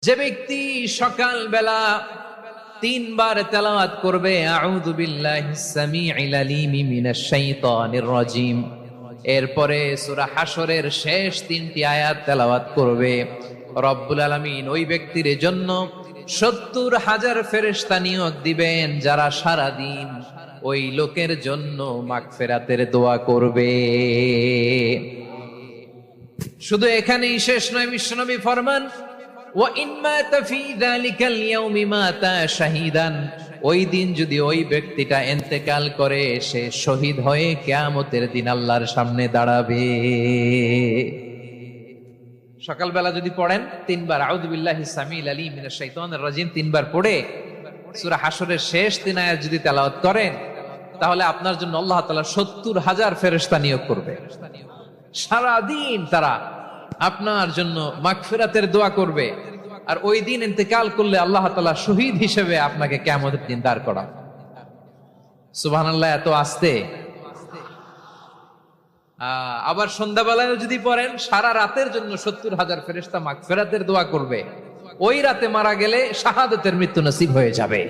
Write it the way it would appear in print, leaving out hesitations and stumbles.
যে ব্যক্তি সকাল বেলা তিনবার তেলাওয়াত করবে আউযু বিল্লাহিস সামিউল আলিম মিনাশ শাইতানির রাজিম, এরপরে সূরা হাশরের শেষ তিনটি আয়াত তেলাওয়াত করবে, রব্বুল আলামিন ওই ব্যক্তির জন্য ৭০,০০০ ফেরেশতা নিয়োগ দিবেন যারা সারা দিন ওই লোকের জন্য মাগফিরাতের দোয়া করবে। শুধু এখানেই শেষ নয়, বিশ্বনবী ফরমান ওয়া ইন মাতা ফি যালিকাল ইয়াউমি মাতা শাহীদান, ওই দিন যদি ওই ব্যক্তিটা ইন্তেকাল করে সে শহীদ হয়ে কিয়ামতের দিন আল্লাহর সামনে দাঁড়াবে। সকালবেলা যদি পড়েন তিনবার আউযু বিল্লাহিস সামিউল আলিম মিনাশ শাইতানির রাজিম তিনবার পড়ে সূরা হাশরের শেষ তিন আয়াত যদি তেলাওয়াত করেন, তাহলে আপনার জন্য আল্লাহ তাআলা ৭০,০০০ ফেরেশতা নিয়োগ করবে। সারা দিন তারা আপনার জন্য মাগফিরাতের দোয়া করবে, আর ওই দিন ইন্তেকাল করলে আল্লাহ তাআলা শহীদ হিসেবে আপনাকে কিয়ামতের দিন দাঁড় করাবেন। সুবহানাল্লাহ, এত আস্তে। আবার সন্ধ্যাবেলায় যদি পড়েন, সারা রাতের জন্য ৭০,০০০ ফেরেশতা মাগফিরাতের দোয়া করবে। ওই রাতে মারা গেলে শাহাদাতের মৃত্যু নসিব হয়ে যাবে।